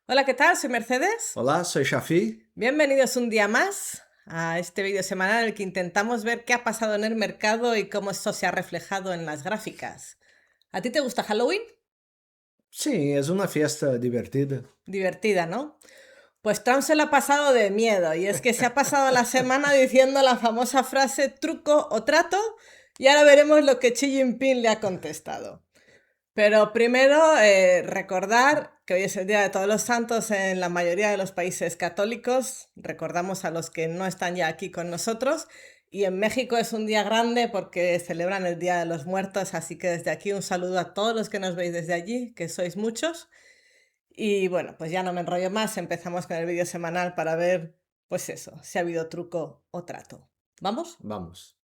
Hola, ¿qué tal? Soy Mercedes. Hola, soy Shafi. Bienvenidos un día más a este vídeo semanal en el que intentamos ver qué ha pasado en el mercado y cómo esto se ha reflejado en las gráficas. ¿A ti te gusta Halloween? Sí, es una fiesta divertida. Divertida, ¿no? Pues Trump se lo ha pasado de miedo y es que se ha pasado la semana diciendo la famosa frase truco o trato y ahora veremos lo que Xi Jinping le ha contestado. Pero primero, recordar que hoy es el Día de Todos los Santos en la mayoría de los países católicos. Recordamos a los que no están ya aquí con nosotros. Y en México es un día grande porque celebran el Día de los Muertos. Así que desde aquí un saludo a todos los que nos veis desde allí, que sois muchos. Y bueno, pues ya no me enrollo más. Empezamos con el vídeo semanal para ver, pues eso, si ha habido truco o trato. ¿Vamos? Vamos.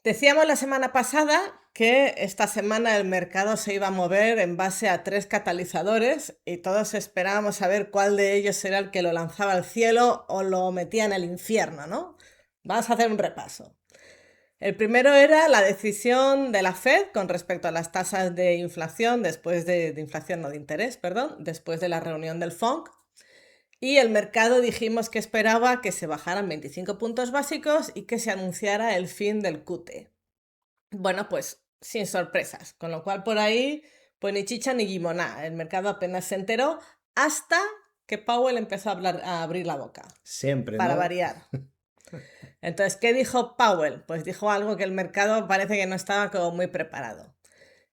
Decíamos la semana pasada que esta semana el mercado se iba a mover en base a tres catalizadores y todos esperábamos a ver cuál de ellos era el que lo lanzaba al cielo o lo metía en el infierno, ¿no? Vamos a hacer un repaso. El primero era la decisión de la Fed con respecto a las tasas de inflación después de inflación, no de interés, perdón, después de la reunión del FONC. Y el mercado dijimos que esperaba que se bajaran 25 puntos básicos y que se anunciara el fin del QT. Bueno, pues sin sorpresas, con lo cual por ahí, pues ni chicha ni limoná. El mercado apenas se enteró hasta que Powell empezó a hablar, a abrir la boca, Siempre, para ¿no? variar. Entonces, ¿qué dijo Powell? Pues dijo algo que el mercado parece que no estaba como muy preparado.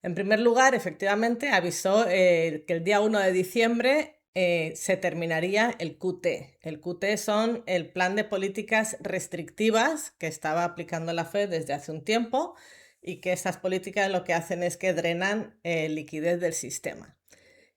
En primer lugar, efectivamente, avisó que el día 1 de diciembre se terminaría el QT. El QT son el plan de políticas restrictivas que estaba aplicando la Fed desde hace un tiempo y que esas políticas lo que hacen es que drenan liquidez del sistema.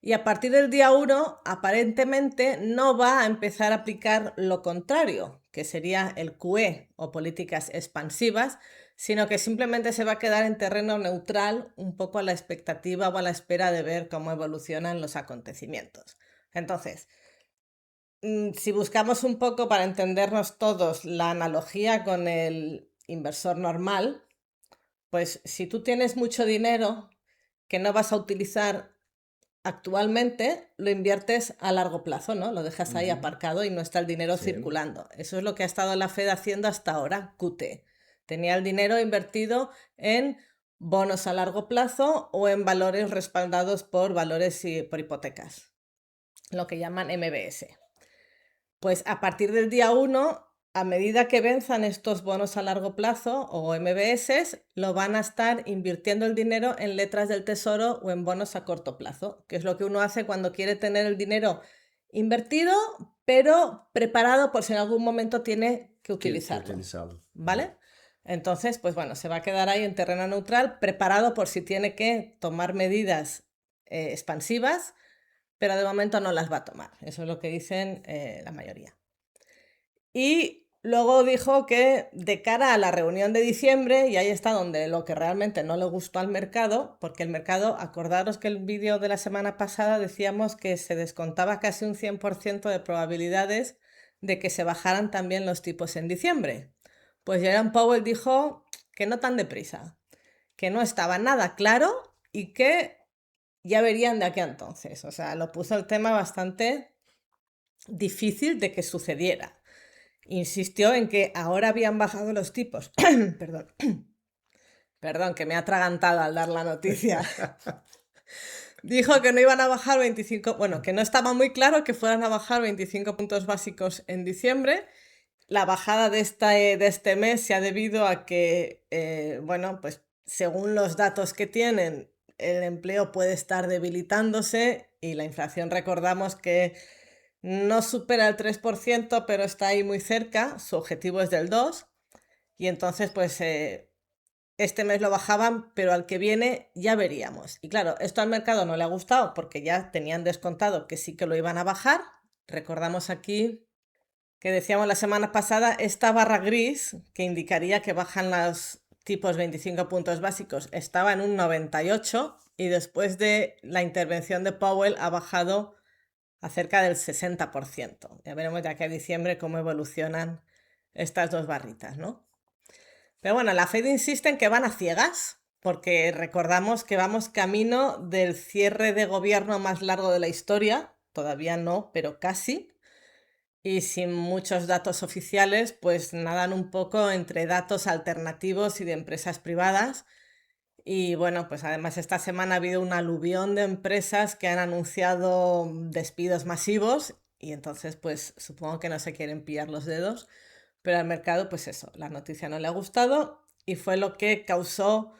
Y a partir del día 1, aparentemente no va a empezar a aplicar lo contrario, que sería el QE o políticas expansivas, sino que simplemente se va a quedar en terreno neutral, un poco a la expectativa o a la espera de ver cómo evolucionan los acontecimientos. Entonces, si buscamos un poco para entendernos todos la analogía con el inversor normal, pues si tú tienes mucho dinero que no vas a utilizar actualmente, lo inviertes a largo plazo, ¿no? Lo dejas ahí Ujú. aparcado y no está el dinero Sí. circulando. Eso es lo que ha estado la Fed haciendo hasta ahora, QT. Tenía el dinero invertido en bonos a largo plazo o en valores respaldados por valores y por hipotecas, lo que llaman MBS. Pues a partir del día 1, a medida que venzan estos bonos a largo plazo o MBS, lo van a estar invirtiendo el dinero en letras del tesoro o en bonos a corto plazo, que es lo que uno hace cuando quiere tener el dinero invertido, pero preparado por si en algún momento tiene que Que utilizarlo. utilizarlo. Ujú. ¿Vale? Entonces, pues bueno, se va a quedar ahí en terreno neutral, preparado por si tiene que tomar medidas expansivas, pero de momento no las va a tomar. Eso es lo que dicen la mayoría. Y luego dijo que de cara a la reunión de diciembre, y ahí está donde lo que realmente no le gustó al mercado, porque el mercado, acordaros que el vídeo de la semana pasada decíamos que se descontaba casi un 100% de probabilidades de que se bajaran también los tipos en diciembre. Pues Jerome Powell dijo que no tan deprisa, que no estaba nada claro y que ya verían de aquí a entonces. O sea, lo puso el tema bastante difícil de que sucediera. Insistió en que ahora habían bajado los tipos. Perdón, perdón, que me ha atragantado al dar la noticia. Dijo que no iban a bajar 25, bueno, que no estaba muy claro que fueran a bajar 25 puntos básicos en diciembre. La bajada de este mes se ha debido a que, bueno, pues según los datos que tienen, el empleo puede estar debilitándose y la inflación, recordamos que no supera el 3%, pero está ahí muy cerca, su objetivo es del 2%, y entonces pues este mes lo bajaban, pero al que viene ya veríamos. Y claro, esto al mercado no le ha gustado porque ya tenían descontado que sí que lo iban a bajar. Recordamos aquí que decíamos la semana pasada, esta barra gris que indicaría que bajan los tipos 25 puntos básicos estaba en un 98 y después de la intervención de Powell ha bajado a cerca del 60%. Ya veremos de aquí a diciembre cómo evolucionan estas dos barritas, ¿no? Pero bueno, la Fed insiste en que van a ciegas, porque recordamos que vamos camino del cierre de gobierno más largo de la historia. todavía no, pero casi. Y sin muchos datos oficiales, pues nadan un poco entre datos alternativos y de empresas privadas. Y bueno, pues además esta semana ha habido un aluvión de empresas que han anunciado despidos masivos y entonces pues supongo que no se quieren pillar los dedos, pero al mercado pues eso, la noticia no le ha gustado y fue lo que causó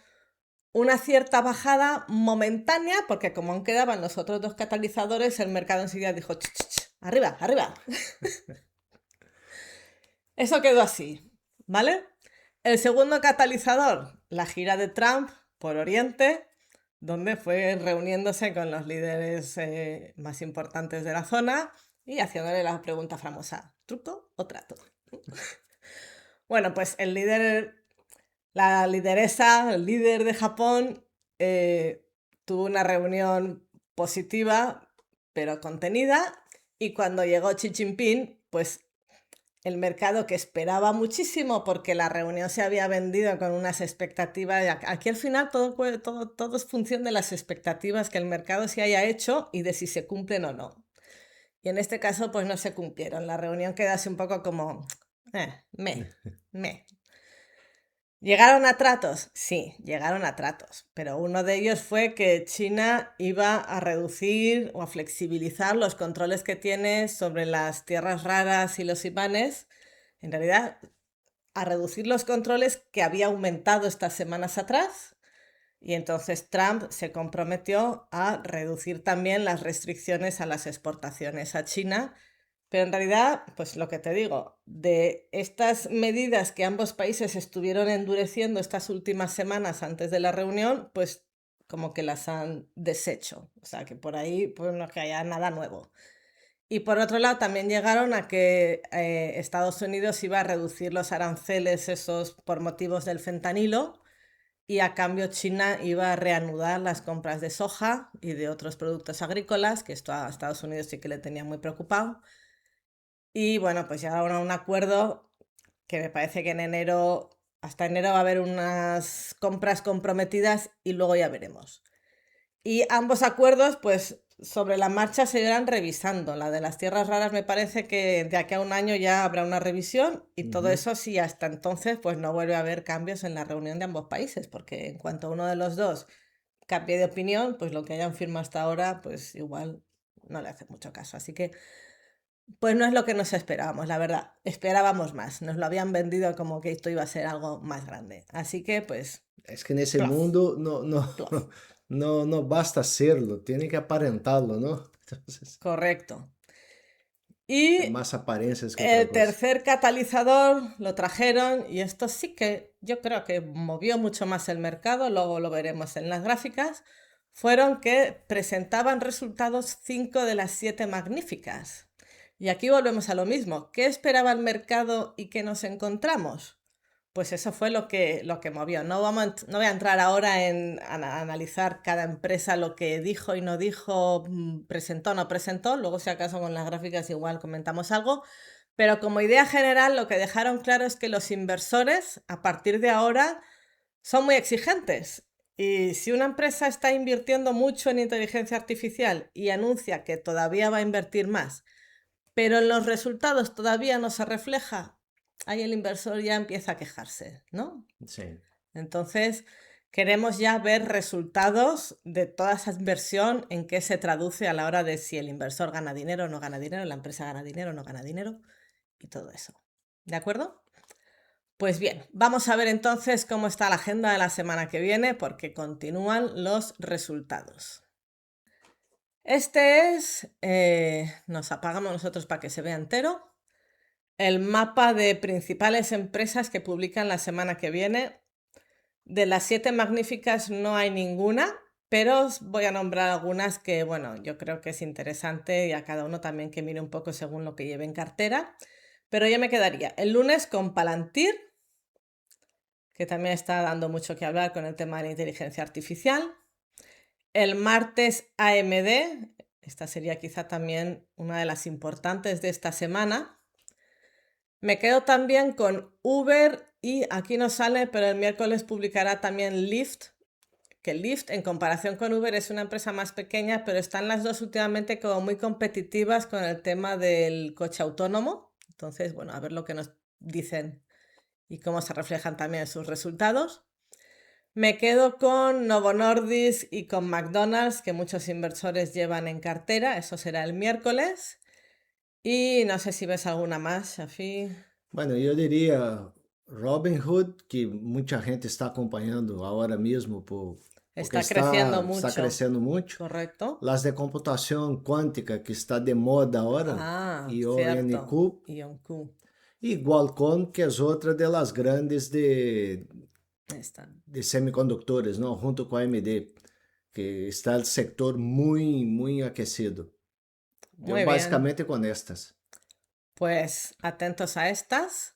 una cierta bajada momentánea, porque como aún quedaban los otros dos catalizadores, el mercado enseguida dijo, "Ch, ch, ch, arriba, arriba". Eso quedó así, ¿vale? El segundo catalizador, la gira de Trump por Oriente, donde fue reuniéndose con los líderes más importantes de la zona y haciéndole la pregunta famosa, ¿truco o trato? Bueno, pues la lideresa, el líder de Japón, tuvo una reunión positiva, pero contenida, y cuando llegó Xi Jinping, pues el mercado que esperaba muchísimo porque la reunión se había vendido con unas expectativas. Aquí al final todo es función de las expectativas que el mercado se haya hecho y de si se cumplen o no. Y en este caso, pues no se cumplieron. La reunión quedó así un poco como, me. ¿Llegaron a tratos? Sí, llegaron a tratos, pero uno de ellos fue que China iba a reducir o a flexibilizar los controles que tiene sobre las tierras raras y los ibanes, en realidad a reducir los controles que había aumentado estas semanas atrás, y entonces Trump se comprometió a reducir también las restricciones a las exportaciones a China. Pero en realidad, pues lo que te digo, de estas medidas que ambos países estuvieron endureciendo estas últimas semanas antes de la reunión, pues como que las han deshecho. O sea, que por ahí pues no es que haya nada nuevo. Y por otro lado, también llegaron a que Estados Unidos iba a reducir los aranceles esos por motivos del fentanilo y a cambio China iba a reanudar las compras de soja y de otros productos agrícolas, que esto a Estados Unidos sí que le tenía muy preocupado. Y bueno, pues llegaron a un acuerdo que me parece que hasta enero va a haber unas compras comprometidas y luego ya veremos. Y ambos acuerdos, pues sobre la marcha se irán revisando. La de las tierras raras me parece que de aquí a un año ya habrá una revisión y todo Uhum. eso sí, hasta entonces pues no vuelve a haber cambios en la reunión de ambos países, porque en cuanto uno de los dos cambie de opinión, pues lo que hayan firmado hasta ahora, pues igual no le hace mucho caso. Así que pues no es lo que nos esperábamos, la verdad. Esperábamos más. Nos lo habían vendido como que esto iba a ser algo más grande. Así que, pues, Es que nesse plof, mundo plof. no basta serlo, tiene que aparentarlo, ¿no? Entonces, Correcto. es Y más apariencias que otra el cosa. tercer catalizador lo trajeron y esto sí que yo creo que movió mucho más el mercado, luego lo veremos en las gráficas, fueron que presentaban resultados 5 de las 7 magníficas. Y aquí volvemos a lo mismo. ¿Qué esperaba el mercado y qué nos encontramos? Pues eso fue lo que movió. No voy a entrar ahora en analizar cada empresa lo que dijo y no dijo, presentó o no presentó. Luego, si acaso, con las gráficas igual comentamos algo. Pero como idea general, lo que dejaron claro es que los inversores, a partir de ahora, son muy exigentes. Y si una empresa está invirtiendo mucho en inteligencia artificial y anuncia que todavía va a invertir más, pero en los resultados todavía no se refleja, ahí el inversor ya empieza a quejarse, ¿no? Sim. Entonces, queremos ya ver resultados de toda esa inversión, en qué se traduce a la hora de si el inversor gana dinero o no gana dinero, la empresa gana dinero o no gana dinero y todo eso. ¿De acuerdo? Pues bien, vamos a ver entonces cómo está la agenda de la semana que viene porque continúan los resultados. Nos apagamos nosotros para que se vea entero, el mapa de principales empresas que publican la semana que viene. De las 7 magníficas no hay ninguna, pero os voy a nombrar algunas que, bueno, yo creo que es interesante y a cada uno también que mire un poco según lo que lleve en cartera. Pero yo me quedaría el lunes con Palantir, que también está dando mucho que hablar con el tema de la inteligencia artificial. El martes AMD, esta sería quizá también una de las importantes de esta semana. Me quedo también con Uber y aquí no sale, pero el miércoles publicará también Lyft, que Lyft, en comparación con Uber, es una empresa más pequeña, pero están las dos últimamente como muy competitivas con el tema del coche autónomo. Entonces, bueno, a ver lo que nos dicen y cómo se reflejan también sus resultados. Me quedo con Novo Nordisk y con McDonald's, que muchos inversores llevan en cartera. Eso será el miércoles. Y no sé si ves alguna más, Shafi. Bueno, eu diria Robinhood, que muita gente está acompanhando agora mesmo porque Está creciendo está mucho, crescendo muito. ¿correcto? Las de computação quântica, que está de moda agora, Ah, cierto. IONQ, Ionq. e Qualcomm, que é outra das grandes Está. de semicondutores, não? Junto com a AMD, que está o sector muito aquecido. Eu Muy bien. basicamente com estas. Pues atentos a estas.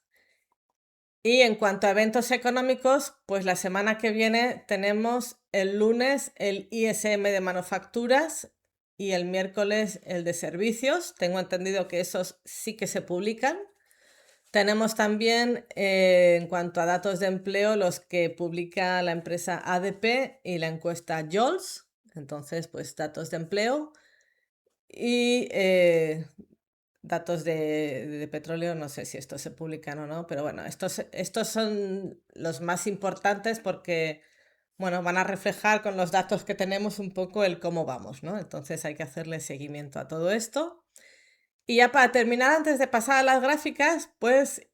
Y en cuanto a eventos económicos, pues la semana que viene tenemos el lunes el ISM de manufacturas y el miércoles el de servicios. Tengo entendido que esos sí que se publican. Tenemos también, en cuanto a datos de empleo, los que publica la empresa ADP y la encuesta JOLTS. Entonces, pues datos de empleo y datos de petróleo, no sé si estos se publican o no, pero bueno, estos son los más importantes porque, bueno, van a reflejar con los datos que tenemos un poco el cómo vamos, ¿no? Entonces hay que hacerle seguimiento a todo esto. Y ya para terminar, antes de pasar a las gráficas, pues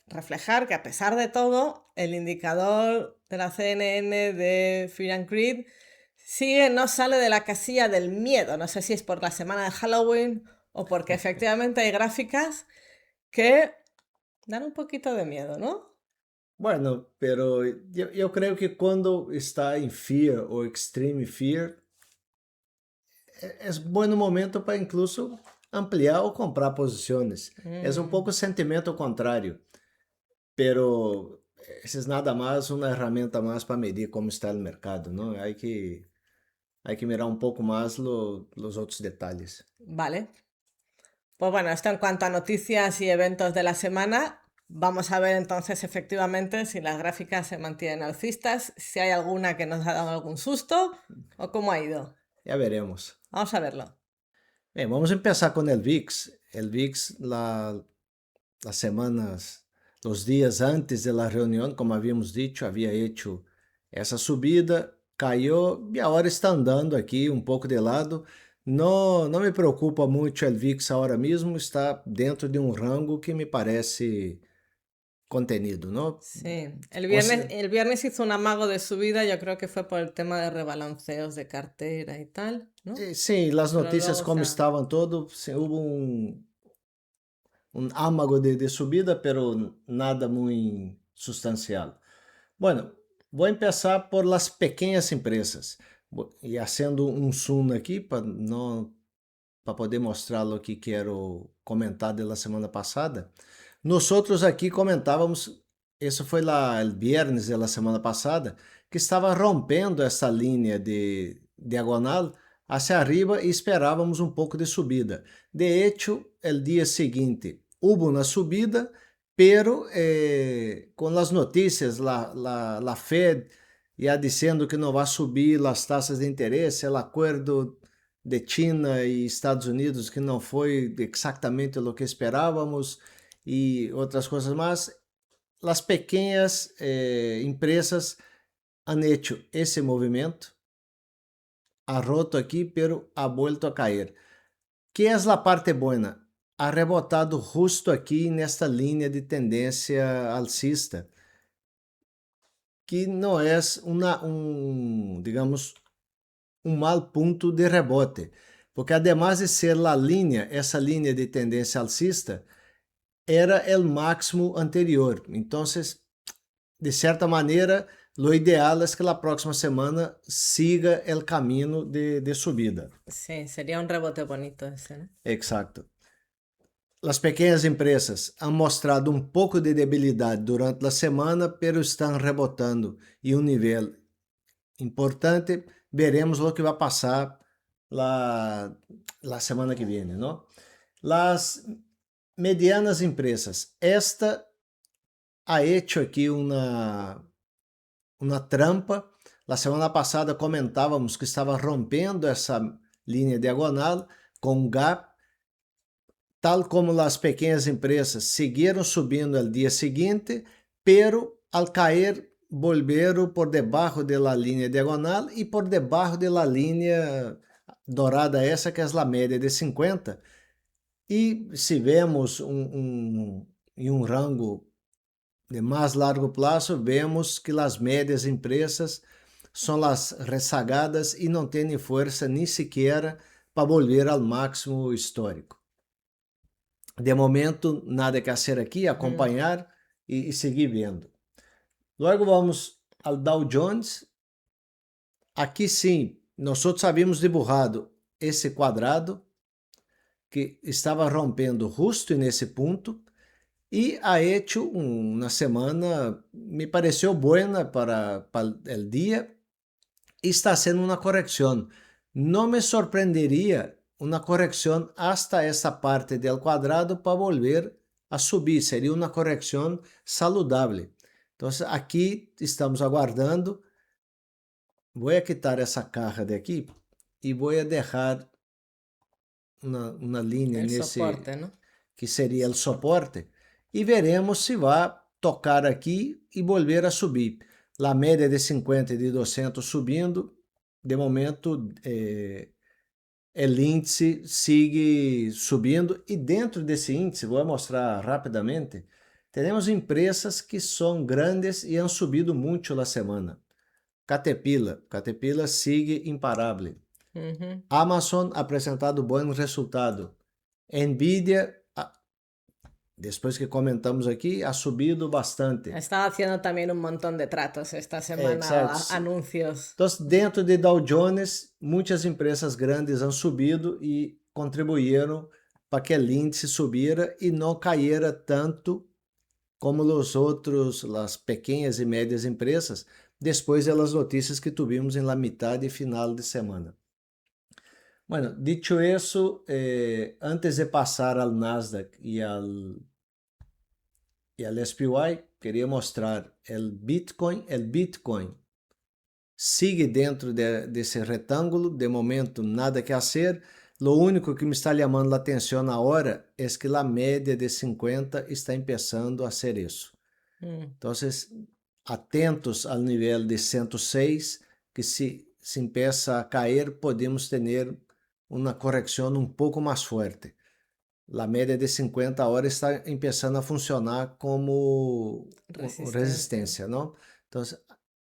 reflejar que a pesar de todo, el indicador de la CNN de Fear and Greed sigue, no sale de la casilla del miedo. No sé si es por la semana de Halloween o porque efectivamente hay gráficas que dan un poquito de miedo, ¿no? Bueno, pero eu creio que quando está em fear ou extreme fear, é bom momento para incluso ampliar ou comprar posições. É um pouco o sentimento contrário, pero esse é nada mais uma ferramenta mais para medir como está o mercado, não? Hay que mirar un poco más los otros detalles. Vale. Pues bueno, esto en cuanto a noticias y eventos de la semana. Vamos a ver entonces efectivamente si las gráficas se mantienen alcistas, si hay alguna que nos ha dado algún susto o cómo ha ido. Ya veremos. Vamos a verlo. Bien, vamos a empezar con el VIX. El VIX, las semanas, los días antes de la reunión, como habíamos dicho, había hecho esa subida, cayó y ahora está andando aquí un poco de lado. No me preocupa mucho el VIX ahora mismo, está dentro de un rango que me parece contenido, ¿no? Sí, O sea, el viernes hizo un amago de subida, yo creo que fue por el tema de rebalanceos de cartera y tal, ¿no? sí, las Pero noticias luego, o como sea, estaban todo, sí, hubo un ámago de subida, pero nada muy sustancial. Bueno, vou empezar por las pequeñas empresas e haciendo um zoom aqui para poder mostrar o que quero comentar da semana passada. Nós outros aqui comentávamos, isso foi lá o viernes da semana passada, que estava rompendo essa linha de diagonal hacia arriba e esperávamos um pouco de subida. De hecho, o dia seguinte houve uma subida, pero com as notícias, la Fed já dizendo que não vai subir as taxas de interesse, o acordo de China e Estados Unidos que não foi exatamente o que esperávamos e outras coisas mais, as pequenas empresas han hecho esse movimento, ha roto aqui, pero ha vuelto a cair. Que é a parte boa? Ha rebotado justo aqui nesta linha de tendência alcista, que não é digamos, um mal ponto de rebote, porque además de ser a linha, essa linha de tendência alcista, era o máximo anterior. Então, de certa maneira, o ideal é que a próxima semana siga o caminho de subida. sí, sería un rebote bonito ese, ¿no? Exacto. As pequenas empresas han mostrado um pouco de debilidade durante a semana, pero estão rebotando em um nível importante. Veremos o que vai passar la semana que vem, não? Las medianas empresas, esta ha hecho aqui uma trampa. La semana passada comentávamos que estava rompendo essa linha diagonal com um gap, tal como as pequenas empresas seguiram subindo al dia seguinte, pero al cair volveram por debaixo de la linha diagonal e por debaixo de la linha dourada essa que é a média de 50. E se vemos em um rango de mais largo prazo, vemos que as médias empresas são as rezagadas e não têm força nem sequer para volver ao máximo histórico. De momento, nada que fazer aqui, acompanhar e seguir vendo. Logo vamos ao Dow Jones. Aqui sim, nós havíamos dibujado esse quadrado que estava rompendo justo nesse ponto e ha hecho uma semana, me pareceu buena para o dia e está sendo uma correção. Não me surpreenderia uma correção hasta essa parte do quadrado para volver a subir. Seria uma correção saludável. Então, aqui estamos aguardando. Vou quitar essa caja de aqui e vou deixar uma linha El nesse soporte, ¿no? que seria o suporte e veremos se vai tocar aqui e volver a subir. A média de 50 e de 200 subindo, de momento o índice sigue subindo e dentro desse índice, vou mostrar rapidamente, temos empresas que são grandes e han subido muito na semana. Caterpillar sigue imparável. Ujú. Amazon apresentado bom resultado. Nvidia, depois que comentamos aqui, ha subido bastante. Estaba haciendo también un montón de tratos esta semana, Exacto. anuncios. Então, dentro de Dow Jones, muitas empresas grandes han subido e contribuíram para que o índice subira e não caíra tanto como os outros, as pequenas e médias empresas, depois das notícias que tivemos em la metade e final de semana. Bueno, dicho eso, antes de passar ao Nasdaq e ao SPY, queria mostrar o Bitcoin. O Bitcoin sigue dentro desse retângulo, de momento nada que fazer. Lo único que me está chamando a atenção agora é que a média de 50 está começando a ser isso. Então, atentos ao nível de 106, que se empieza a cair, podemos ter uma correção um pouco mais forte. A média de 50 horas está começando a funcionar como resistência, não? Então,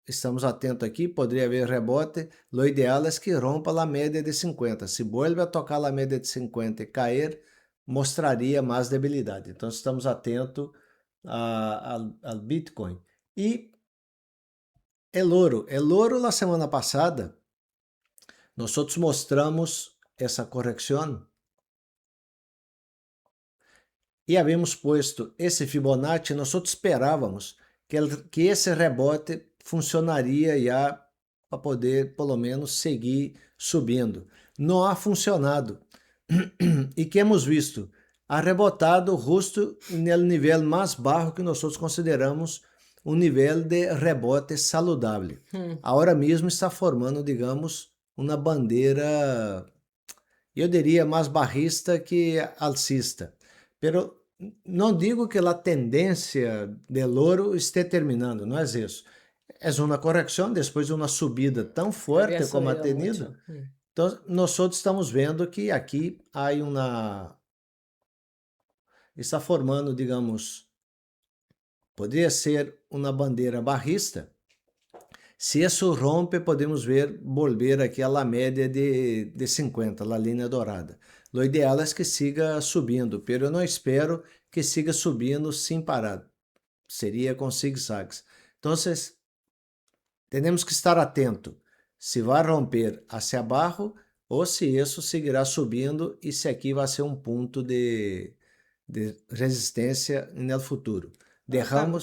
estamos atentos aqui, poderia haver rebote. O ideal é que rompa a média de 50. Se vuelve a tocar a média de 50 e cair, mostraria mais debilidade. Então, estamos atentos ao Bitcoin. E o ouro. O ouro, na semana passada, nós mostramos essa correção e havíamos posto esse Fibonacci. Nós esperávamos que esse rebote funcionaria já para poder, pelo menos, seguir subindo. Não ha funcionado. E que hemos visto? Ha rebotado justo no nível mais baixo que nós consideramos um nível de rebote saludável. Agora mesmo está formando, digamos, uma bandeira, eu diria, mais barrista que alcista. Pero não digo que a tendência do ouro esteja terminando, não é isso. É uma correção depois de uma subida tão forte como ha tenido. Então, nós estamos vendo que aqui há está formando, digamos, poderia ser uma bandeira barrista. Se isso rompe, podemos volver aqui à média de 50, a linha dourada. O ideal é que siga subindo, mas eu não espero que siga subindo sem parar. Seria com zigzags. Então, temos que estar atento se vai romper hacia abaixo ou se isso seguirá subindo e se aqui vai ser um ponto de resistência no futuro.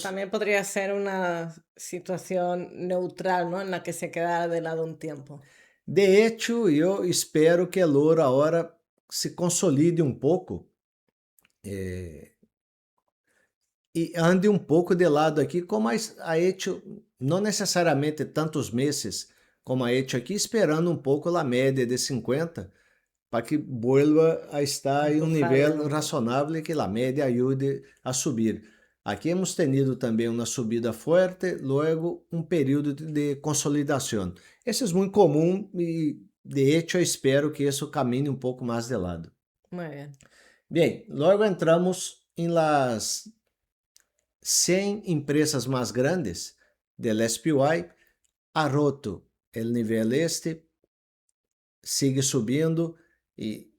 También podría ser una situación neutral, ¿no? En la que se quedara de lado un tiempo. De hecho, eu espero que o ouro agora se consolide um pouco e ande um pouco de lado aqui, como ha hecho não necessariamente tantos meses, como ha hecho aqui, esperando um pouco a média de 50 para que vuelva a estar em um nível razonável que a média ajude a subir. Aqui hemos tenido também uma subida forte, logo um período de consolidação. Isso é muito comum e, de hecho, eu espero que isso caminhe um pouco mais de lado. Muy bien. Bien, logo entramos em las 100 empresas mais grandes del SPY. Ha roto el nivel este, sigue subindo e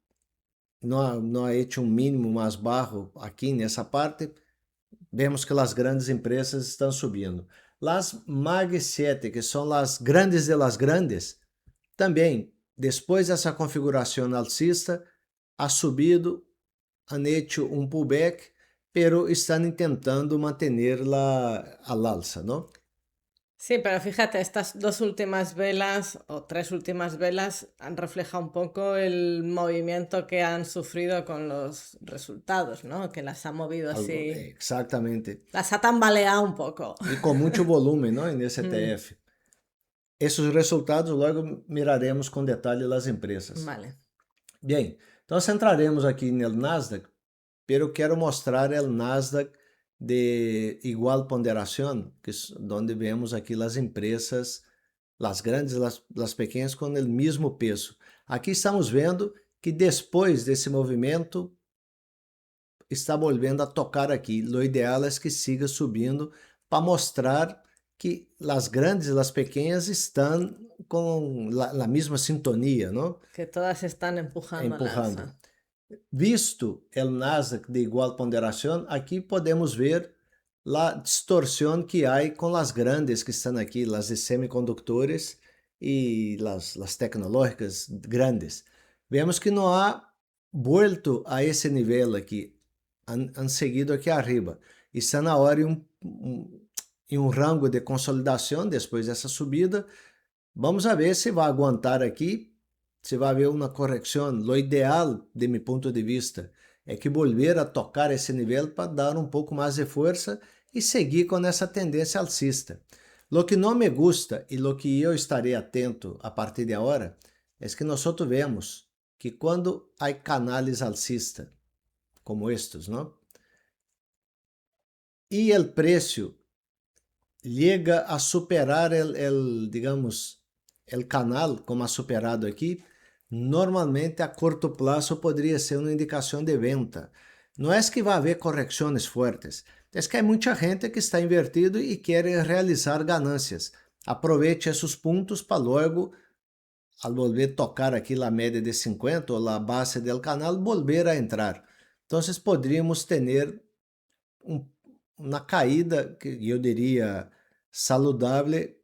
não ha hecho um mínimo mais baixo aqui nessa parte. Vemos que as grandes empresas estão subindo. Las Mag 7, que são as grandes de las grandes, também, depois dessa configuração alcista, ha subido, han hecho um pullback, pero están tentando mantenerla al alza, ¿no? Sí, pero fíjate, estas dos últimas velas o tres últimas velas han reflejado un poco el movimiento que han sufrido con los resultados, ¿no? Que las ha movido Algo, así, exactamente. las ha tambaleado un poco. E com muito volume, não, nesse ETF. Esses resultados logo miraremos com detalhe as empresas. Vale. Bem, então entraremos aqui no Nasdaq, pero quero mostrar o Nasdaq de igual ponderação, que onde vemos aqui as empresas, as grandes, as pequenas, com o mesmo peso. Aqui estamos vendo que depois desse movimento está voltando a tocar aqui. O ideal é que siga subindo para mostrar que as grandes e as pequenas estão com a mesma sintonia, não? Que todas están empujando. Empurrando. Al alza. Visto o Nasdaq de igual ponderação, aqui podemos ver a distorção que há com as grandes que estão aqui, as de semicondutores e as tecnológicas grandes. Vemos que não há vuelto a esse nível aqui, han seguido aqui arriba. Está na hora em um rango de consolidação depois dessa subida. Vamos ver se vai aguentar aqui, se vai haver uma correção. O ideal, de meu ponto de vista, é que volver a tocar esse nível para dar um pouco mais de força e seguir com essa tendência alcista. Lo que não me gusta e lo que eu estarei atento a partir de agora é que nós vemos que quando há canais alcistas como estes, não? E o preço chega a superar digamos, o canal, como ha superado aqui, normalmente a curto prazo poderia ser uma indicação de venda. Não é que vai haver correções fortes, é que há muita gente que está invertido e quer realizar ganâncias. Aproveite esses pontos para logo, ao volver a tocar aqui a média de 50 ou a base do canal, volver a entrar. Então, poderíamos ter uma caída, que eu diria saludável,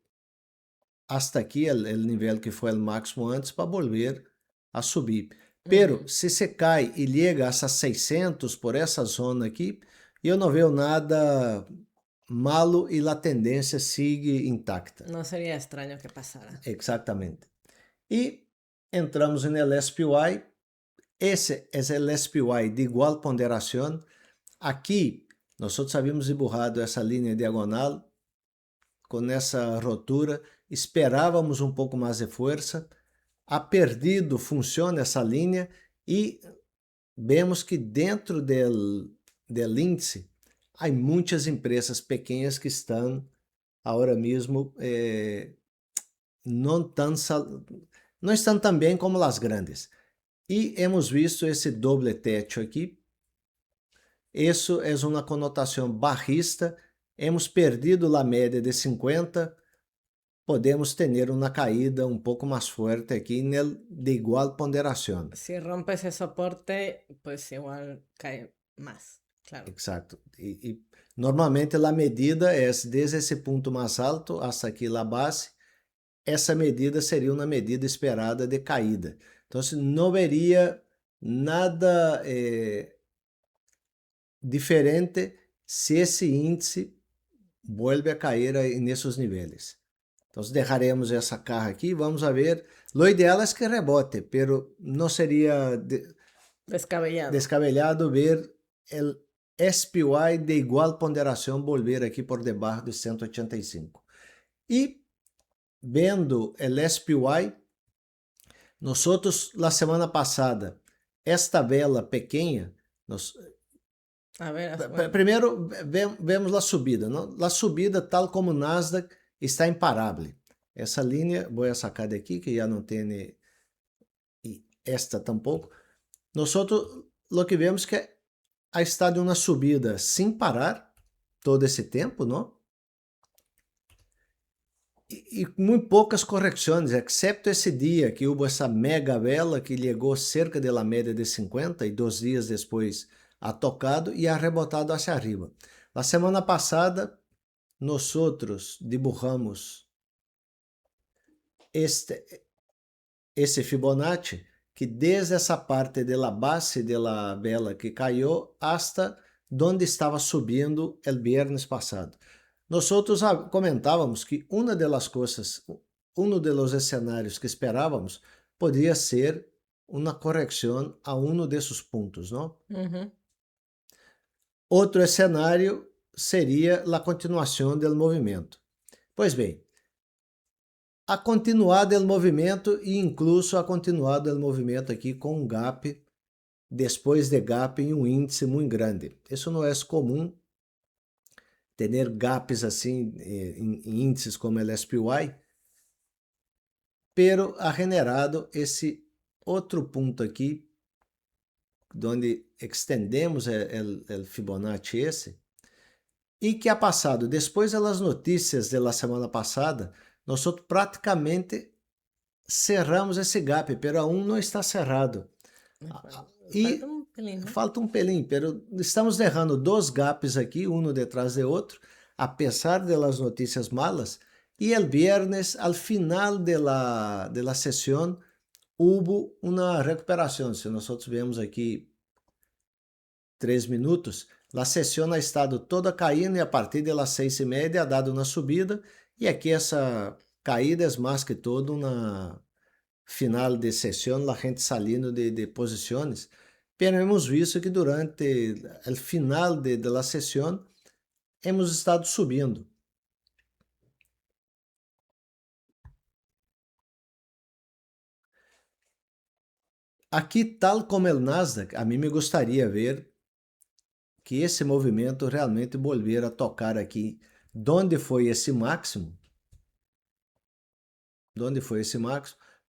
hasta aqui, o nível que foi o máximo antes, para volver a subir. Pero, se cai e chega a essas 600 por essa zona aqui, eu não vejo nada malo e a tendência sigue intacta. No sería extraño que pasara. Exatamente. E entramos no SPY. Esse é o SPY de igual ponderação. Aqui, nós havíamos dibuixado essa linha diagonal com essa rotura. Esperávamos um pouco mais de força. Ha perdido função essa linha e vemos que dentro do índice há muitas empresas pequenas que estão agora mesmo não estão tão bem como as grandes. E hemos visto esse doble techo aqui. Isso é uma conotação barrista. Hemos perdido a média de 50. Podemos ter uma caída um pouco mais forte aqui de igual ponderação. Si rompe ese soporte, pues igual cae más, claro. Exato. E normalmente a medida é desde esse ponto mais alto hasta aqui a base. Essa medida seria uma medida esperada de caída. Então, não veria nada diferente se esse índice vuelve a cair nesses níveis. Então, deixaremos essa caja aqui. Vamos ver. O ideal é que rebote, pero não seria descabellado ver o SPY de igual ponderação volver aqui por debaixo de 185. E vendo el SPY, nosotros la semana passada, esta vela pequena, A ver, bueno, primeiro vemos a subida, não? A subida, tal como o Nasdaq, está imparável. Essa linha, vou sacar daqui, que já não tem esta tampouco. Nós, o que vemos que ha estado uma subida sem parar todo esse tempo, não? E muito poucas correções, exceto esse dia que houve essa mega vela que chegou cerca da média de 50 e 2 dias depois ha tocado e ha rebotado hacia arriba. Na semana passada, nós dibujamos esse Fibonacci que desde essa parte da base da vela que caiu hasta onde estava subindo o viernes passado. Nós comentávamos que uma das coisas, dos cenários que esperávamos poderia ser uma correção a desses pontos, não? uhum. Outro cenário seria a continuação do movimento. Pois bem, a continuada do movimento e incluso a continuada do movimento aqui com um gap, depois de gap em um índice muito grande. Isso não é comum, ter gaps assim em índices como o SPY, pero ha generado esse outro ponto aqui, onde extendemos o Fibonacci esse, e que ha passado, depois das notícias da semana passada, nós praticamente cerramos esse gap, pero aún não está cerrado. E Falta um pelinho, né? falta um pelinho, pero estamos derrando dois gaps aqui, um detrás de outro, apesar das notícias malas. E el viernes, al final de la sesión, hubo uma recuperação. Se nós vemos aqui 3 minutos, a sessão ha estado toda caindo e a partir das 6:30 ha dado uma subida. E aqui essa caída é mais que todo uma final de sessão, a gente saindo de posições. Pero hemos visto que durante o final de la sessão hemos estado subindo. Aqui, tal como o Nasdaq, a mim me gostaria ver que esse movimento realmente volver a tocar aqui, onde foi esse máximo,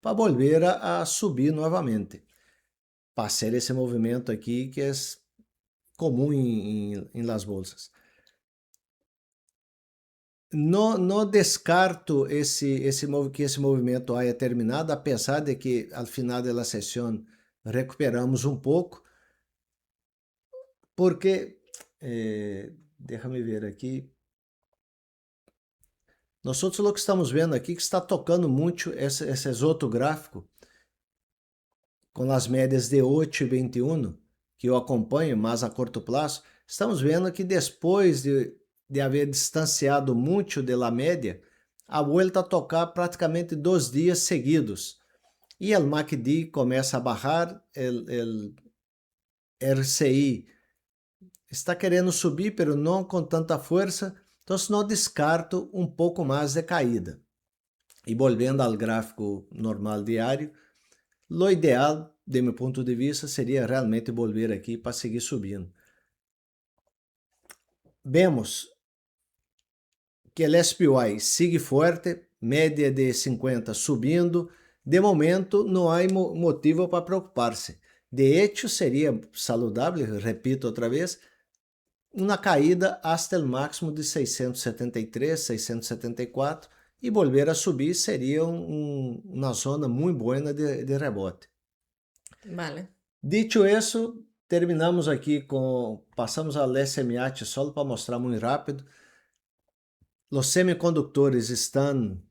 para volver a subir novamente, para ser esse movimento aqui que é comum em las bolsas. Não descarto que esse movimento haya terminado, apesar de que al final da sessão recuperamos um pouco, porque, déjame ver aqui, nós o que estamos vendo aqui que está tocando muito esse outro gráfico, com as médias de 8 e 21, que eu acompanho, mas a curto prazo, estamos vendo que depois de haver distanciado muito da média, a vuelta a tocar praticamente 2 dias seguidos. E o MACD começa a bajar, o RCI está querendo subir, pero não com tanta força, então não descarto um pouco mais de caída. E voltando ao gráfico normal diário, o ideal, de meu ponto de vista, seria realmente volver aqui para seguir subindo. Vemos que o SPY sigue forte, média de 50 subindo. De momento, não há motivo para preocupar-se. De hecho, seria saudável, repito outra vez, uma caída hasta o máximo de 673, 674 e volver a subir seria uma zona muito boa de rebote. Vale. Dicho isso, terminamos aqui passamos ao SMH só para mostrar muito rápido. Os semicondutores estão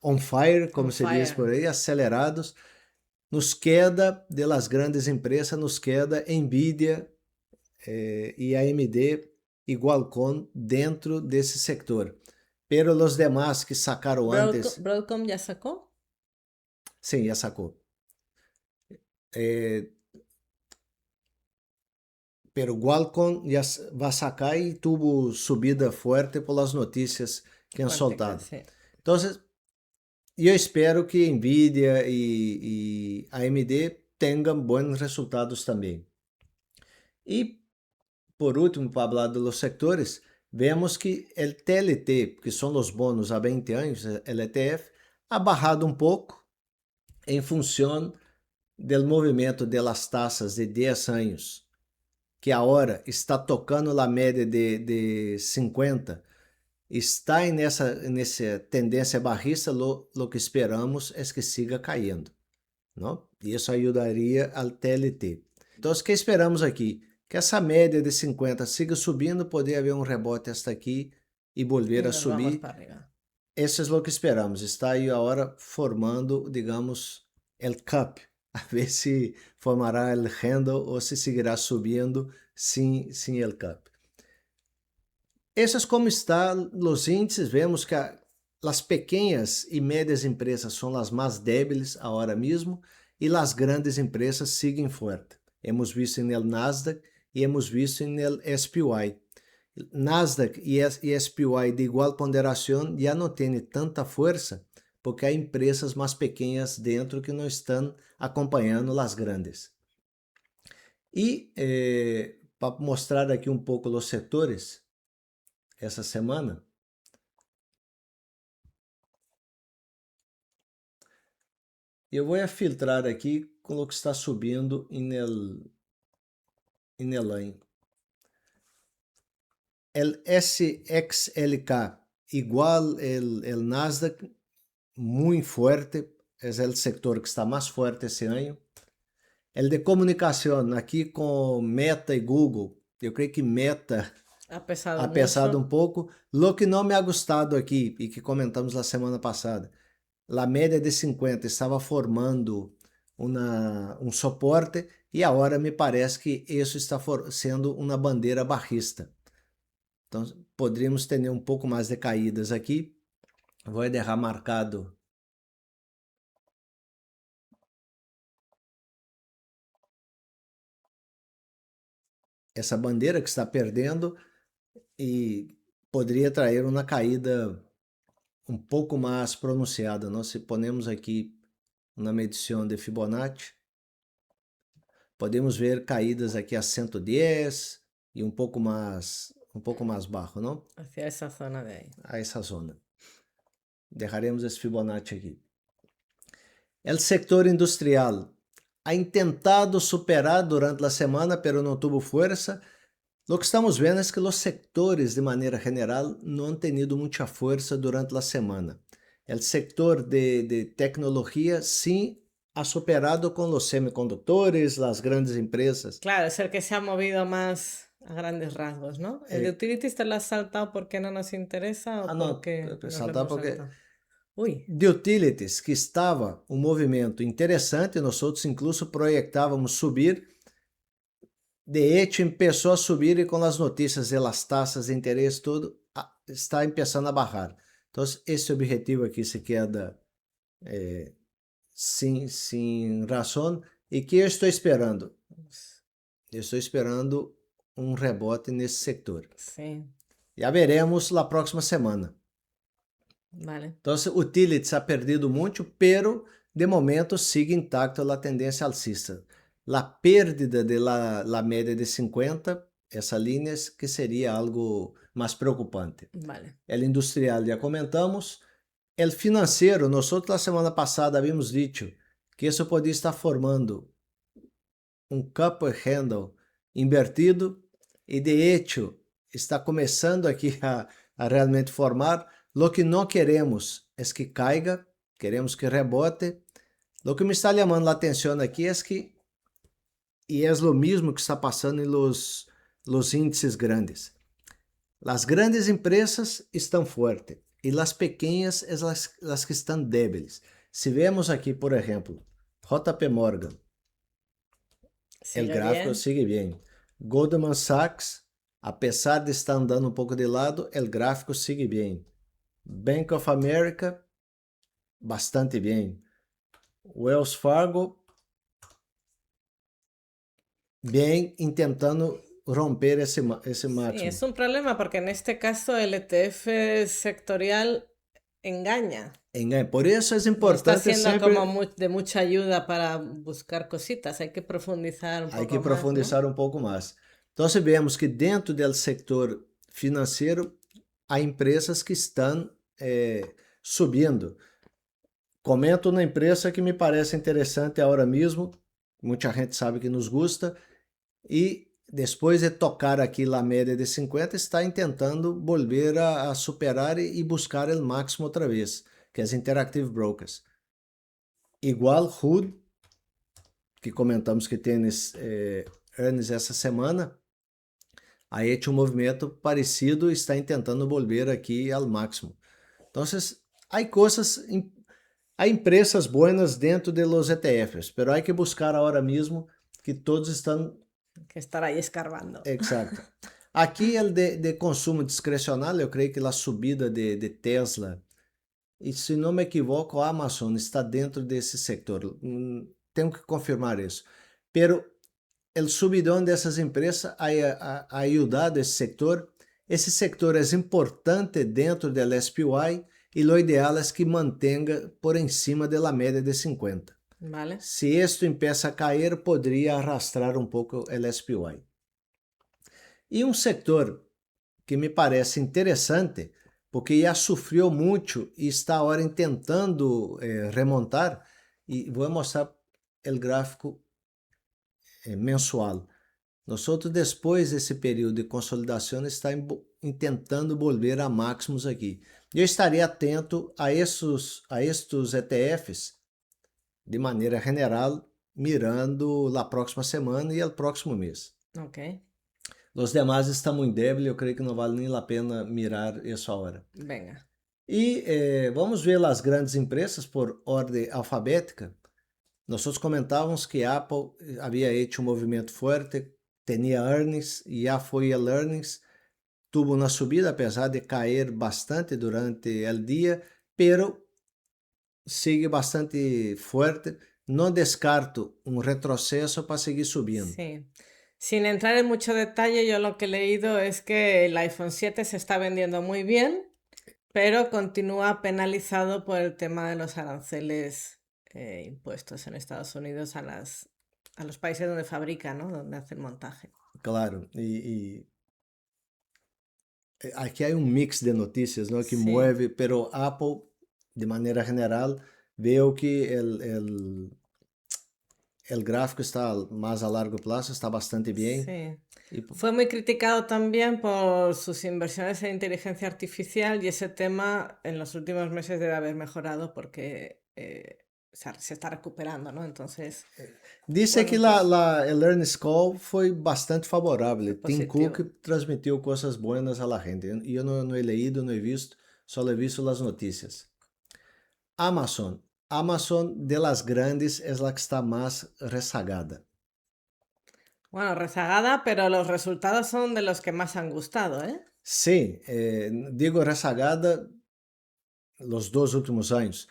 on fire, como se diz por aí, acelerados. Nos queda de las grandes empresas, nos queda Nvidia e AMD e Qualcomm dentro desse sector. Pero os demais que sacaram antes... ¿Broadcom ya sacó? Sim, já sacou. Pero Qualcomm já vai sacar e tuvo subida forte pelas notícias que han soltado. Sí. Então, E eu espero que Nvidia e AMD tenham bons resultados também. E, por último, para falar dos sectores, vemos que o TLT, que são os bônus a 20 anos, o ETF, ha barrado um pouco em função do movimento das taxas de 10 anos, que agora está tocando a média de 50, está nessa tendência barrista, lo que esperamos é que siga caindo, não? E isso ajudaria ao TLT. Então, o que esperamos aqui? Que essa média de 50 siga subindo, poder haver um rebote hasta aqui e volver Y a nos vamos subir. para arriba. Isso é o que esperamos. Está aí agora formando, digamos, el cup. A ver se formará el handle ou se seguirá subindo sem el cup. Essas como estão os índices, vemos que as pequenas e médias empresas são as mais débiles agora mesmo e as grandes empresas seguem forte. Hemos visto no Nasdaq e hemos visto no SPY. Nasdaq e SPY de igual ponderação já não têm tanta força porque há empresas mais pequenas dentro que não estão acompanhando as grandes. E para mostrar aqui um pouco os setores, essa semana, eu vou filtrar aqui com o que está subindo em line. El SXLK igual el Nasdaq, muito forte, é o setor que está mais forte esse ano. El de comunicação, aqui com Meta e Google, eu creio que Meta Ha pesado ha pesado mucho. um pouco. Lo que não me ha gostado aqui, e que comentamos na semana passada, a média de 50 estava formando um suporte e agora me parece que isso está sendo uma bandeira barrista. Então, poderíamos ter um pouco mais de caídas aqui. Vou deixar marcado essa bandeira que está perdendo e poderia trazer uma caída um pouco mais pronunciada. Nós se ponemos aqui na medição de Fibonacci, podemos ver caídas aqui a 110 e um pouco mais baixo, não? Hacia esa zona de ahí. A essa zona. Deixaremos esse Fibonacci aqui. O setor industrial ha intentado superar durante a semana, pero não tuvo força. Lo que estamos vendo é que os sectores, de maneira general, não han tenido muita força durante a semana. O sector de tecnologia, sim, ha superado com os semicondutores, as grandes empresas. Claro, es el que se ha movido más a grandes rasgos, ¿no? ¿El de utilities te lo has saltado porque no nos interesa o não, porque nos lo saltar hemos porque saltado? Uy, de utilities, que estava um movimento interessante, nós outros incluso projetávamos subir. De hecho, começou a subir e com as notícias das taxas de interesse, tudo está começando a barrar. Então, esse objetivo aqui se queda sem razão. E que eu estou esperando? Eu estou esperando um rebote nesse setor. sí, Já veremos na próxima semana. vale. Então, utilities ha perdido muito, pero de momento sigue intacta a tendência alcista. A pérdida de la média de 50, essa linha que seria algo mais preocupante. Vale. El industrial já comentamos. El financeiro, nós na semana passada havíamos dito que isso podia estar formando um cup handle invertido e de hecho está começando aqui a realmente formar. Lo que não queremos é que caiga, queremos que rebote. Lo que me está chamando a atenção aqui é que, e é o mesmo que está passando em los índices grandes. As grandes empresas estão fortes e as pequenas as que estão débiles. Se vemos aqui, por exemplo, JP Morgan, o gráfico bien. sigue bem. Goldman Sachs, apesar de estar andando um pouco de lado, o gráfico sigue bem. Bank of America, bastante bem. Wells Fargo, bem, intentando romper esse Sí, máximo. es un problema porque en este caso el ETF sectorial engaña. Por eso es No está importante siendo como siempre, de mucha ayuda para buscar cositas. Hay que profundizar un hay que poco más, ¿no? profundizar um pouco mais. Então, vemos que dentro do setor financeiro, há empresas que estão subindo. Comento na empresa que me parece interessante agora mesmo, muita gente sabe que nos gusta, e depois de tocar aqui a média de 50, está tentando volver a superar e buscar o máximo outra vez, que é as Interactive Brokers. Igual HUD, que comentamos que tem earnings essa semana, ha hecho um movimento parecido e está tentando volver aqui ao máximo. Então, há coisas, há empresas buenas dentro de los ETFs, pero hay que buscar ahora mismo que todos estão. Que estar ahí escarbando. Exacto. Aqui el de consumo discrecional, eu creio que a subida de Tesla, e se não me equivoco, a Amazon está dentro desse sector. Tenho que confirmar isso. Pero el subidão dessas empresas ha ajudado esse sector. Esse sector é importante dentro do SPY e o ideal é que mantenha por encima da média de 50. Vale. Se isto empieza a cair, poderia arrastrar um pouco o SPY. E um setor que me parece interessante, porque já sofreu muito e está agora tentando remontar, e vou mostrar o gráfico mensual. Nós, depois desse período de consolidação, está tentando volver a máximos aqui. Eu estaria atento a estes ETFs de maneira general, mirando a próxima semana e o próximo mês. Ok. Os demais estão muito débeis, eu creio que não vale nem a pena mirar isso agora. Venga. E vamos ver as grandes empresas por ordem alfabética. Nós comentávamos que a Apple havia feito um movimento forte, tinha earnings e já foi o earnings, tuvo uma subida apesar de cair bastante durante o dia, pero sigue bastante forte. Não descarto um retrocesso para seguir subindo. Sí. Sin entrar en mucho detalle, yo lo que he leído es que el iPhone 7 se está vendiendo muy bien, pero continúa penalizado por el tema de los aranceles impuestos en Estados Unidos a los países donde fabrican, ¿no? Donde hacen montaje. Claro, aqui há um mix de notícias, não, que Sí. move, pero Apple, de maneira geral, veo que el gráfico está más a largo plazo, está bastante bien. Sí. Y, Fue muy criticado también por sus inversiones en inteligencia artificial y ese tema en los últimos meses debe haber mejorado porque se está recuperando, ¿no? Entonces, dice bueno, que pues, el earnings call foi bastante favorável. Tim positivo. Cook transmitiu coisas buenas a la gente. E eu não he leído, não he visto, só he visto as notícias. Amazon. Amazon, de las grandes, es la que está más rezagada. Bueno, rezagada, pero los resultados son de los que más han gustado, ¿eh? Sí, digo rezagada los 2 últimos años.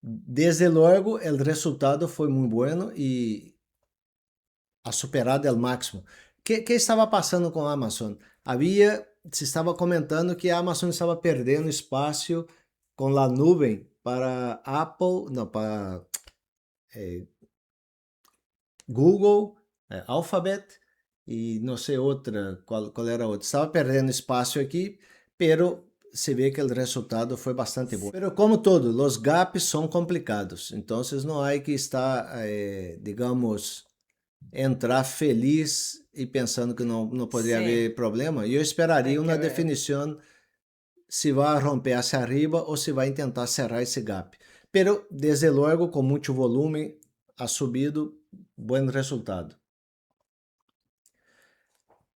Desde luego, el resultado foi muito bueno e ha superado al máximo. ¿Qué estava passando com a Amazon? Se estava comentando que a Amazon estava perdendo espaço com a nuvem para Apple, não, para Google, Alphabet e não sei outra, qual era a outra. Estava perdendo espaço aqui, pero se vê que o resultado foi bastante bom. Pero como todo, os gaps são complicados, então não há que estar, digamos, entrar feliz e pensando que não poderia Sí. haver problema. Eu esperaria Hay que uma ver. definição se vai romper hacia arriba ou se vai tentar cerrar esse gap. Pero, desde logo, com muito volume, ha subido, bom resultado.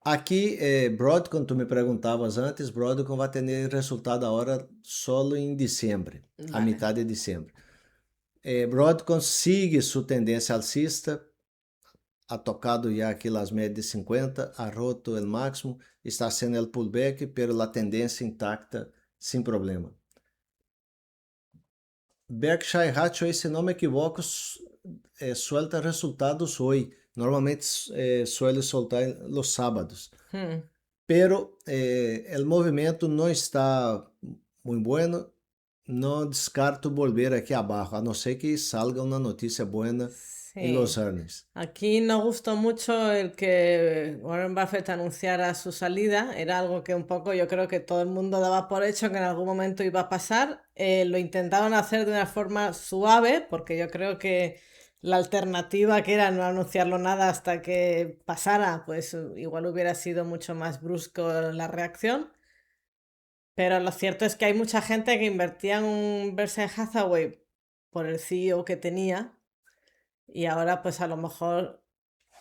Aqui, Broadcom, tu me perguntavas antes, Broadcom vai ter resultado agora só em dezembro, a Vale. metade de dezembro. Broadcom sigue sua tendência alcista, ha tocado já aquelas médias de 50, ha roto o máximo, está sendo o pullback, pero a tendência intacta, sem problema. Berkshire Hathaway, se não me equivoco, suelta resultados hoje. Normalmente suele soltar los sábados. Pero o movimento não está muito bueno. no descarto volver aquí abajo, a no ser que salga una noticia buena en los Sí. earnings. Aquí no gustó mucho el que Warren Buffett anunciara su salida. Era algo que un poco yo creo que todo el mundo daba por hecho que en algún momento iba a pasar. Lo intentaron hacer de una forma suave, porque yo creo que la alternativa que era no anunciarlo nada hasta que pasara, pues igual hubiera sido mucho más brusco la reacción. Pero lo cierto es que hay mucha gente que invertía en Berkshire Hathaway por el CEO que tenía y ahora pues a lo mejor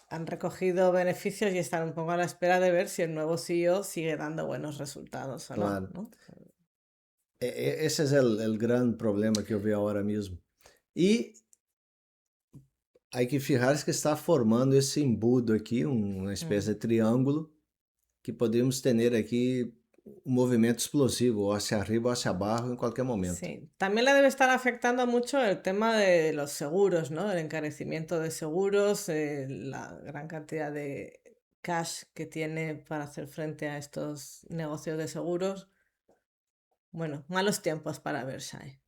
han recogido beneficios y están un poco a la espera de ver si el nuevo CEO sigue dando buenos resultados o no, Claro. ¿no? Ese es el gran problema que yo veo ahora mismo. Y hay que fijarse que está formando esse embudo aqui, uma espécie Mm. de triângulo, que podemos ter aqui um movimento explosivo, ou hacia arriba ou hacia abaixo, em qualquer momento. Sí, también le debe estar afectando mucho el tema de los seguros, ¿no? El encarecimiento de seguros, la gran cantidad de cash que tiene para hacer frente a estos negocios de seguros. Bueno, malos tiempos para Berkshire.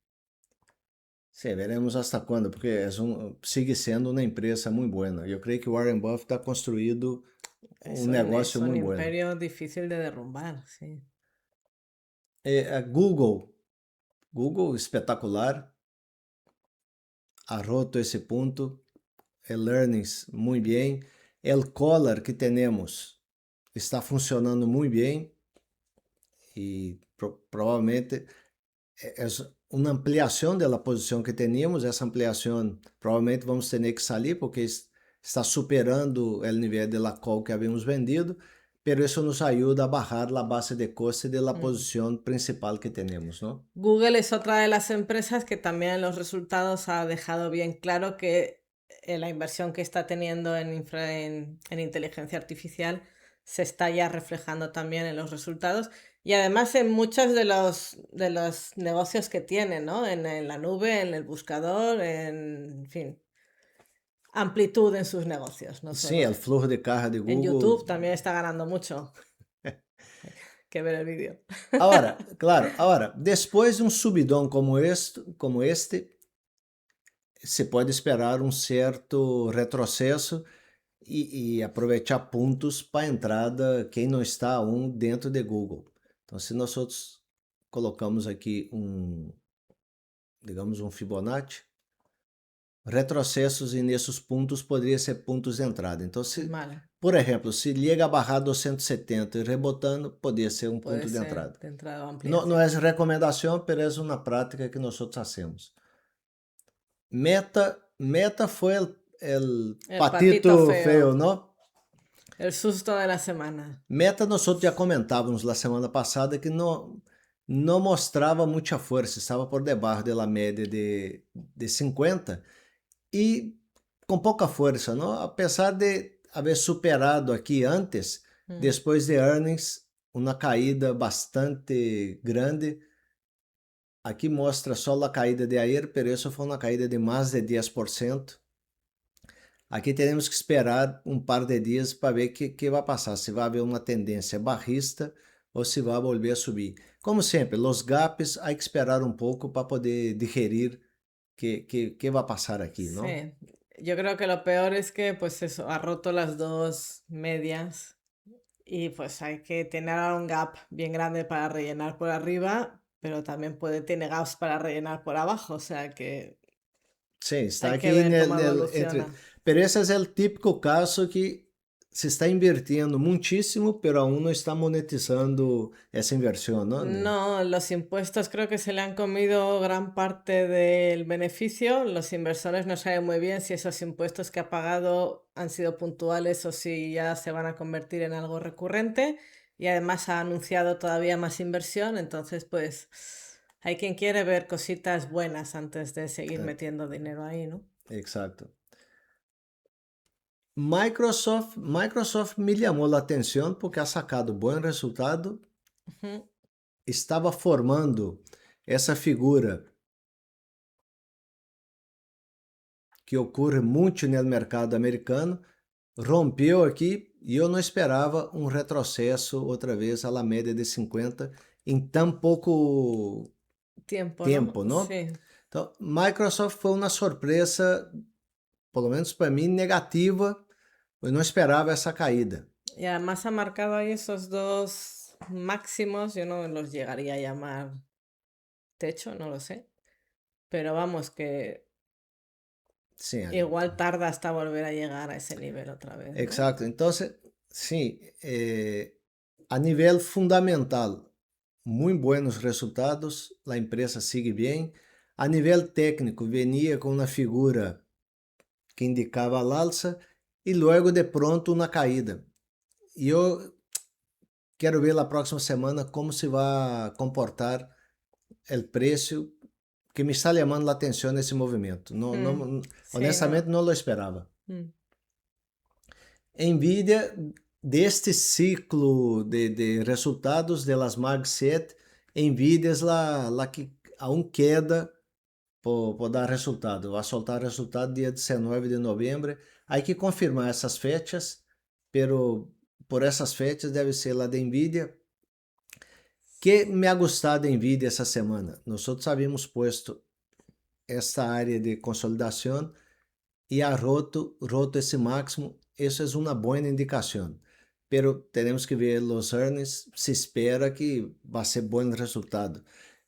Sim, veremos hasta quando, porque sigue sendo uma empresa muito boa. Eu creio que o Warren Buffett está construído um Es negócio un muito bom. imperio difícil de derrumbar, sí. A Google espetacular, ha roto esse ponto, el earnings muito bem, el collar que temos está funcionando muito bem e provavelmente é uma ampliação da posição que teníamos. Essa ampliação provavelmente vamos ter que sair porque está superando o nível de la call que havíamos vendido, pero isso nos ajuda a bajar a base de coste de la Mm. posição principal que temos, ¿no? Google es otra de las empresas que también en los resultados ha dejado bien claro que la inversión que está teniendo en inteligencia artificial se está ya reflejando también en los resultados y además en muchos de los negocios que tiene, ¿no? En la nube, en el buscador, en fin, amplitud en sus negocios, no Sim, solo o flujo de caja de en Google. YouTube también está ganando mucho. Que ver el vídeo. Agora, claro, agora, depois de um subidão como este, se pode esperar um certo retrocesso e aproveitar pontos para entrada quem não está aún dentro de Google. Então, se nós outros colocamos aqui digamos, um Fibonacci, retrocessos nesses pontos poderiam ser pontos de entrada. Então, Vale, por exemplo, se chega a barrar 270 e rebotando, poderia ser um puede ponto de ser entrada. de entrada o Não é ampliación. recomendação, mas é uma prática que nós outros hacemos. Meta foi o El patito patito feio, feo, não? el susto de la semana. Meta nós outros já comentávamos na semana passada que não mostrava muita força, estava por debaixo da média de 50 e com pouca força, não? Apesar de haver superado aqui antes, Mm. depois de earnings, uma caída bastante grande. Aqui mostra só a caída de ayer, pero isso foi uma caída de mais de 10%. Aqui teremos que esperar um par de dias para ver o que vai passar, se vai haver uma tendência barrista ou se vai volver a subir. Como sempre, os gaps há que esperar um pouco para poder digerir que vai passar aqui, não? Sí, yo creo que lo peor es que pues eso, ha roto las dos medias y pues hay que tener ahora un gap bien grande para rellenar por arriba, pero también tiene gaps para rellenar por abajo, o sea que Sim, está hay que aqui ver cómo entre. evoluciona. Pero esse é o típico caso que se está invirtiendo muitíssimo, pero aún não está monetizando essa inversão, não? No, los impuestos creo que se le han comido gran parte del beneficio. Los inversores no saben muy bien si esos impuestos que ha pagado han sido puntuales o si ya se van a convertir en algo recurrente. Y además ha anunciado todavía más inversión. Entonces, pues hay quien quiere ver cositas buenas antes de seguir metiendo dinero ahí, ¿no? Exacto. Microsoft me chamou a atenção porque ha sacado bom resultado, Ujú. estava formando essa figura que ocorre muito no mercado americano, rompeu aqui e eu não esperava um retrocesso outra vez à média de 50 em tão Tiempo, ¿no? tempo, não? Sí. Então, Microsoft foi uma surpresa, pelo menos para mim, negativa. Eu não esperava essa caída. Y además ha marcado ahí esos dos máximos, yo no los llegaría a llamar techo, no lo sé, pero vamos, que Sim, igual tarda hasta volver a llegar a ese nivel otra vez, ¿no? exato. Então, sim, a nível fundamental, muito bons resultados, a empresa segue bem. A nível técnico, venia com uma figura que indicava a alça e logo de pronto uma caída. E eu quero ver na próxima semana como se vai comportar o preço, que me está chamando a atenção nesse movimento. Sí, Honestamente, no. não lo esperava. Mm. Nvidia, deste ciclo de resultados de las Mag 7, Nvidia é a que aún queda por dar resultado. Vai soltar resultado dia 19 de novembro. Há que confirmar essas fechas, pero por essas fechas deve ser a de Nvidia. Que me ha gostado Nvidia essa semana. Nós havíamos posto esta área de consolidação e ha roto esse máximo. Isso é uma boa indicação. Pero temos que ver os earnings. Se espera que vai ser bom resultado.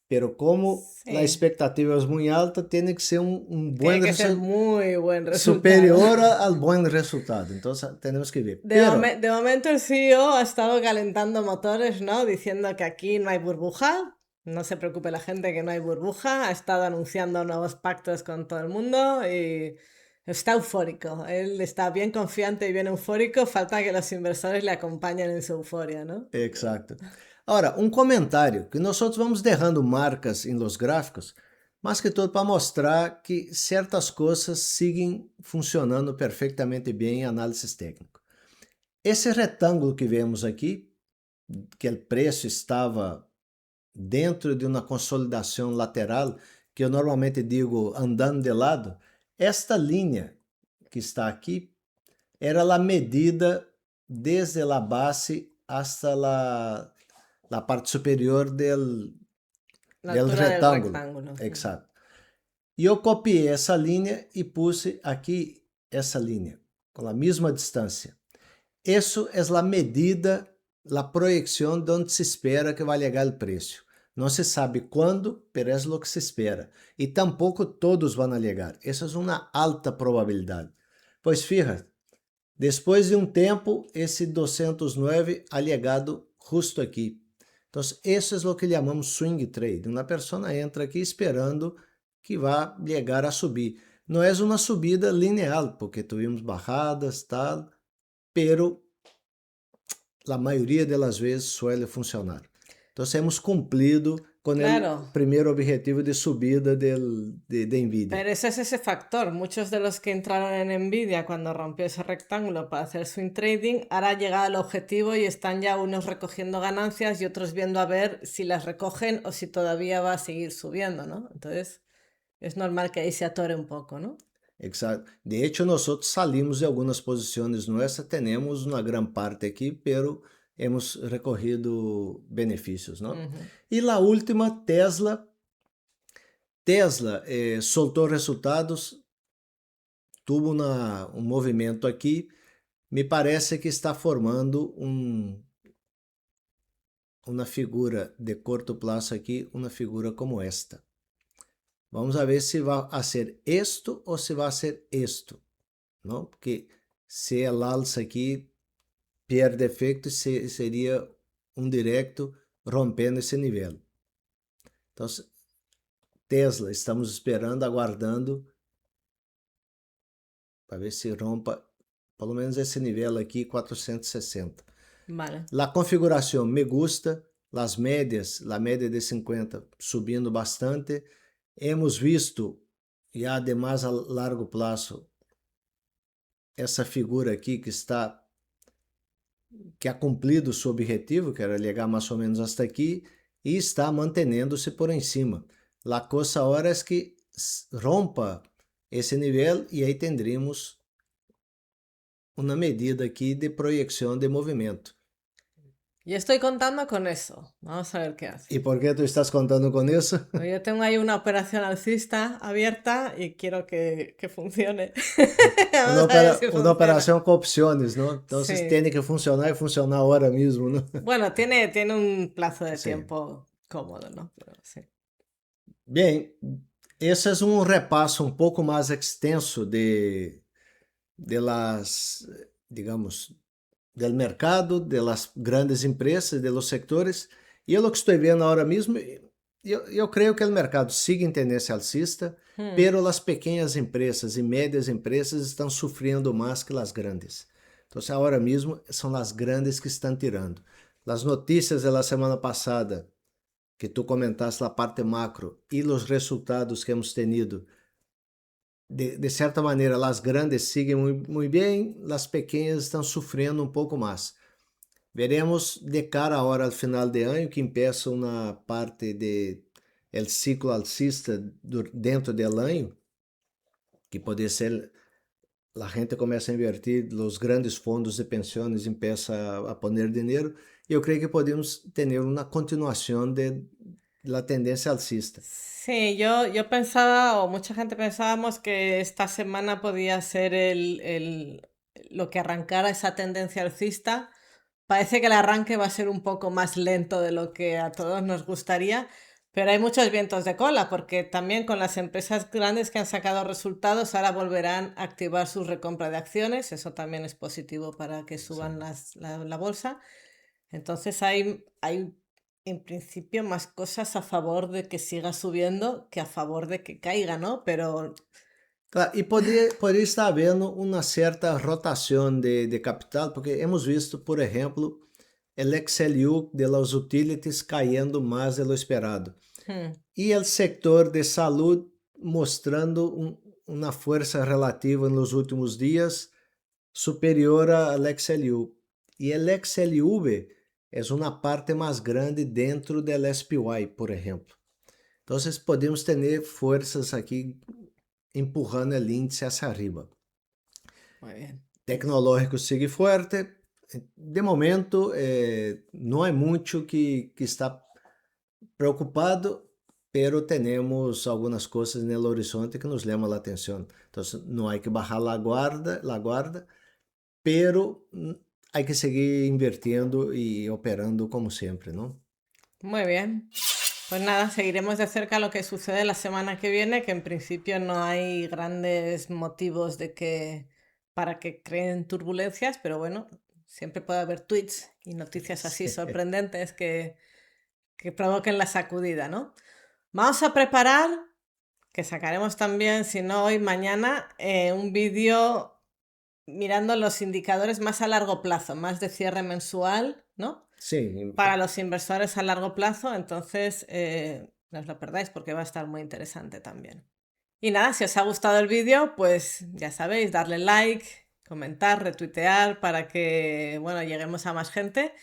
Pero como a Sí, expectativa é muito alta, tem que ser um bom tiene que ser muy buen resultado. superior ao bom resultado. Então temos que ver. Pero De momento el CEO ha estado calentando motores, ¿no? Diciendo que aquí no hay burbuja. No se preocupe la gente que no hay burbuja. Ha estado anunciando nuevos pactos con todo el mundo y está eufórico. Él está bien confiante y bien eufórico. Falta que los inversores le acompañen en su euforia, ¿no? Exacto. Agora, um comentário, que nós vamos derrando marcas em los gráficos, mas que todo para mostrar que certas coisas seguem funcionando perfeitamente bem em análises técnicas. Esse retângulo que vemos aqui, que o preço estava dentro de uma consolidação lateral, que eu normalmente digo andando de lado, esta linha que está aqui era a medida desde a base hasta la parte superior La del altura del retângulo. rectángulo. Exato. E eu copiei essa linha e puse aqui essa linha, com a mesma distância. Isso é a medida, a projeção de onde se espera que vai chegar o preço. Não se sabe quando, mas é o que se espera. E tampouco todos vão chegar. Essa é uma alta probabilidade. Pois fíjate, depois de um tempo, esse 209 ha chegado justo aqui. Então, isso é o que chamamos swing trade. Uma pessoa entra aqui esperando que vá chegar a subir. Não é uma subida linear, porque tivemos bajadas, tal, pero a maioria das vezes suele funcionar. Então, hemos cumprido com Claro. o primeiro objetivo de subida de Nvidia. Pero ese es ese factor. Muchos de los que entraron en Nvidia cuando rompió ese rectángulo para hacer swing trading, ahora han llegado al objetivo y están ya unos recogiendo ganancias y otros viendo a ver si las recogen o si todavía va a seguir subiendo, ¿no? Entonces, es normal que ahí se atore un poco, ¿no? Exato. De hecho, nós salimos de algumas posições nossas, temos uma grande parte aqui, pero hemos recorrido benefícios, não? E a última, Tesla. Tesla soltou resultados, tuvo um movimento aqui, me parece que está formando uma figura de curto prazo aqui, uma figura como esta. Vamos a ver se vai ser isto ou se vai ser isto, não? Porque se ela alça aqui, perde efeito, seria um direto rompendo esse nível. Então, Tesla, estamos esperando, aguardando, para ver se rompa, pelo menos esse nível aqui, 460. Vale. A configuração me gusta, as médias, a média de 50 subindo bastante. Hemos visto, já de mais a largo prazo, essa figura aqui que ha cumprido seu objetivo, que era chegar mais ou menos hasta aqui, e está mantendo-se por em cima. A coisa agora é que rompa esse nível e aí tendríamos uma medida aqui de projeção de movimento. Yo estoy contando con eso. Vamos a ver qué hace. ¿Y por qué tú estás contando con eso? Pues yo tengo ahí una operación alcista abierta y quiero que funcione. Una, Vamos a ver si una funciona. operación con opciones, ¿no? Entonces Sí. tiene que funcionar y funcionar ahora mismo, ¿no? Bueno, tiene un plazo de Sí. tiempo cómodo, ¿no? Pero sí. Bem, esse é um repasso um pouco mais extenso de las, digamos, del mercado, de las grandes empresas, de los sectores. E eu lo que estou vendo agora mesmo, eu creio que o mercado sigue em tendência alcista, Hmm. pero las pequeñas empresas e médias empresas estão sofrendo mais que as grandes. Então, agora mesmo são as grandes que estão tirando. As notícias da semana passada que tu comentaste a parte macro e os resultados que hemos tenido, de certa maneira, as grandes seguem muito bem, as pequenas estão sofrendo um pouco mais. Veremos de cara agora ao final de ano que empieza uma parte de el ciclo alcista dentro do ano, que pode ser a gente começa a invertir, os grandes fundos de pensões começam a poner dinheiro, e eu creio que podemos ter uma continuação de la tendência alcista. Sí, yo pensaba, o mucha gente pensábamos que esta semana podía ser lo que arrancara esa tendencia alcista. Parece que el arranque va a ser un poco más lento de lo que a todos nos gustaría, pero hay muchos vientos de cola, porque también con las empresas grandes que han sacado resultados, ahora volverán a activar su recompra de acciones. Eso también es positivo para que suban Sim. la bolsa. Entonces hay en principio más cosas a favor de que siga subiendo que a favor de que caiga, ¿no? Pero Claro, e poderia estar havendo uma certa rotação de capital, porque hemos visto, por exemplo, o XLU de las utilities caindo mais do esperado. hmm, E o sector de saúde mostrando uma força relativa nos últimos dias superior ao XLU. E o XLV é uma parte mais grande dentro do SPY, por exemplo. Então, podemos ter forças aqui empurrando o índice hacia arriba. muy bien. Tecnológico sigue fuerte. De momento, não é muito que está preocupado, pero temos algumas coisas no horizonte que nos chamam a atenção. Então, não há que bajar la guarda, pero há que seguir invirtiendo e operando como sempre, não? Muy bien. Pues nada, seguiremos de cerca lo que sucede la semana que viene, que en principio no hay grandes motivos para que creen turbulencias, pero bueno, siempre puede haber tweets y noticias así Sí. sorprendentes que provoquen la sacudida, ¿no? Vamos a preparar, que sacaremos también, si no hoy, mañana, un vídeo mirando los indicadores más a largo plazo, más de cierre mensual, ¿no? Sim, Para los inversores a largo plazo, entonces no os lo perdáis porque va a estar muy interesante también. Y nada, si os ha gustado el vídeo, pues ya sabéis, darle like, comentar, retuitear para que, bueno, lleguemos a más gente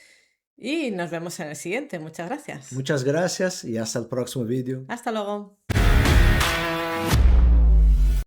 y nos vemos en el siguiente. Muchas gracias. muitas graças e hasta o próximo vídeo. Hasta luego.